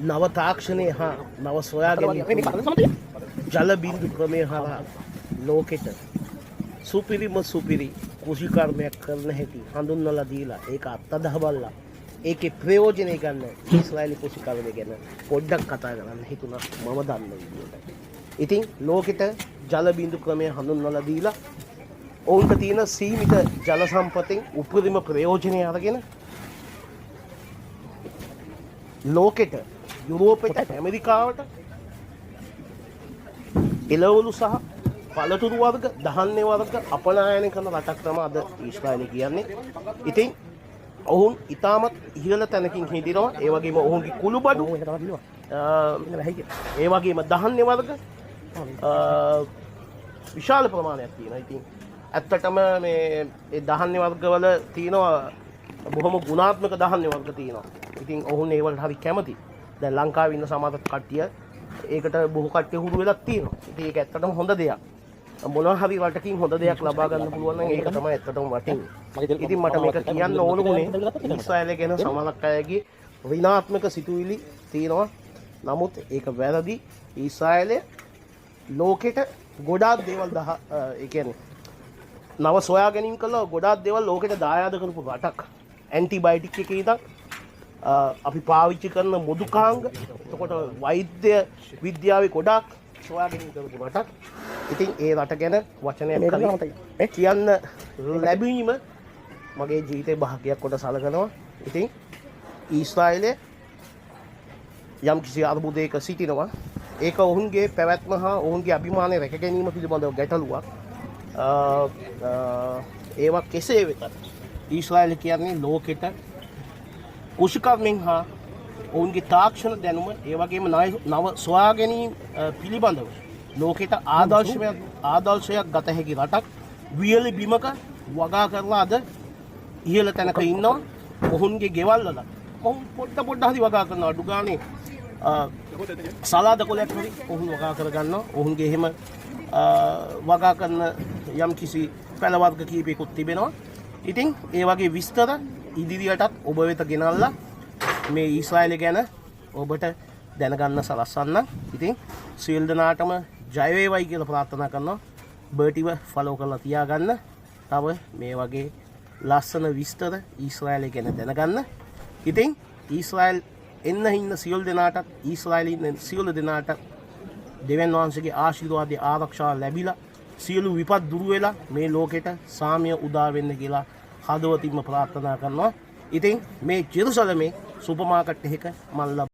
නව තාක්ෂණය හා නව සොයා ගැනීම ජල බින්දු ක්‍රමය හරහා ලෝකෙට සුපිරිම සුපිරි කෘෂිකර්මයක් කරන හැටි හඳුන්වලා දීලා ඒක අත්අදහ බලලා ඒකේ ප්‍රයෝජනය ගන්න ඊශ්‍රායලි කෘෂිකර්මය ගැන පොඩ්ඩක් කතා කරන්න හිතුණා මම දන්න විදියට. ඉතින් ලෝකෙට ජල බින්දු ක්‍රමය හඳුන්වලා දීලා ඔවුන්ට තියෙන සීමිත ජල සම්පතෙන් උපරිම ප්‍රයෝජනය අරගෙන ලෝකෙට යුරෝපෙට ඇමරිකාවට එළවලු සහ පළතුරු වර්ග ධාන්‍ය වර්ග අපනයනය කරන රටක් තමයි අද ඊශ්‍රායලය කියන්නේ. ඉතින් ඔවුන් ඉතාමත් ඉහළ තැනකින් හිටිනවා. ඒ වගේම ඔවුන්ගේ කුළුබඩු ඒ වගේම ධාන්‍ය වර්ග විශාල ප්‍රමාණයක් තියෙනවා. ඉතින් ඇත්තටම මේ ධාන්‍ය වර්ගවල තියෙනවා බොහොම ගුණාත්මක ධාන්‍ය වර්ග තියෙනවා. ඉතින් ඔවුන් ඒවලට හරි කැමති. දැන් ලංකාවේ ඉන්න සමහර කට්ටිය ඒකට බොහෝ කට්ටිය හුරු වෙලා තියෙනවා. ඉතින් ඒක ඇත්තටම හොඳ දෙයක්. මොනවා හරි රටකින් හොඳ දෙයක් ලබා ගන්න පුළුවන් නම් ඒක තමයි ඇත්තටම වටින්නේ. ඉතින් මට මේක කියන්න ඕනුනේ ඊශ්‍රායලය ගැන සමහරක් අයගේ ඍණාත්මක සිතුවිලි තියෙනවා. නමුත් ඒක වැරදි. ඊශ්‍රායලය ලෝකෙට ගොඩාක් දේවල් ඒ කියන්නේ නව සොයා ගැනීම කළා ගොඩාක් දේවල් ලෝකෙට දායාද කරපු රටක්. ඇන්ටිබයොටික් එකේ ඉඳන් අපි පාවිච්චි කරන මුදුකාංග එතකොට වෛද්‍ය විද්‍යාවේ ගොඩාක් සොයා ගැනීම කරපු රටක්. ඉතින් ඒ රට ගැන වචනයක් කියන්න ලැබීම මගේ ජීවිතේ භාගයක් කොට සලකනවා. ඉතින් ඊශ්‍රායලය යම් කිසි අර්බුදයක සිටිනවා. ඒක ඔවුන්ගේ පැවැත්ම හා ඔවුන්ගේ අභිමානය රැක ගැනීම පිළිබඳව ගැටලුවක්. ඒවා කෙසේ වෙතත් ඊශ්‍රායලය කියන්නේ ලෝකෙට කෘෂිකර්මෙන් හා ඔවුන්ගේ තාක්ෂණ දැනුම ඒ වගේම නව සොයා ගැනීම පිළිබඳව ලෝකෙට ආදර්ශයක් ගත හැකි රටක්. වියලි බිමක වගා කරලා අද ඉහළ තැනක ඉන්නවා. ඔවුන්ගේ ගෙවල් වල ඔවුන් පොඩ්ඩ හරි වගා කරනවා. අඩු ගානේ සලාද කොලයක් හරි ඔවුන් වගා කර ගන්නවා. ඔවුන්ගේ එහෙම වගා කරන යම් කිසි පැල වර්ග කීපයකුත් තිබෙනවා. ඉතින් ඒ වගේ විස්තර ඉදිරියටත් ඔබ වෙත ගෙනල්ලා මේ ඊශ්‍රායලය ගැන ඔබට දැනගන්න සලස්වන්න. ඉතින් සියලු දෙනාටම ජය වේවයි කියලා ප්‍රාර්ථනා කරනවා. බර්ටිව ෆලෝ කරලා තියාගන්න. තව මේ වගේ ලස්සන විස්තර ඊශ්‍රායලය ගැන දැනගන්න. ඉතින් ඊශ්‍රායල් එන්න ඉන්න සියලු දෙනාටත් ඊශ්‍රායලීන් සියලු දෙනාට දෙවියන් වහන්සේගේ ආශිර්වාදයේ ආරක්ෂාව ලැබිලා සියලු විපත් දුරු වෙලා මේ ලෝකෙට සාමය උදා වෙන්න කියලා හදවතින්ම ප්‍රාර්ථනා කරනවා. ඉතින් මේ ජෙරුසලමේ සුපර් මාකට් එකක මම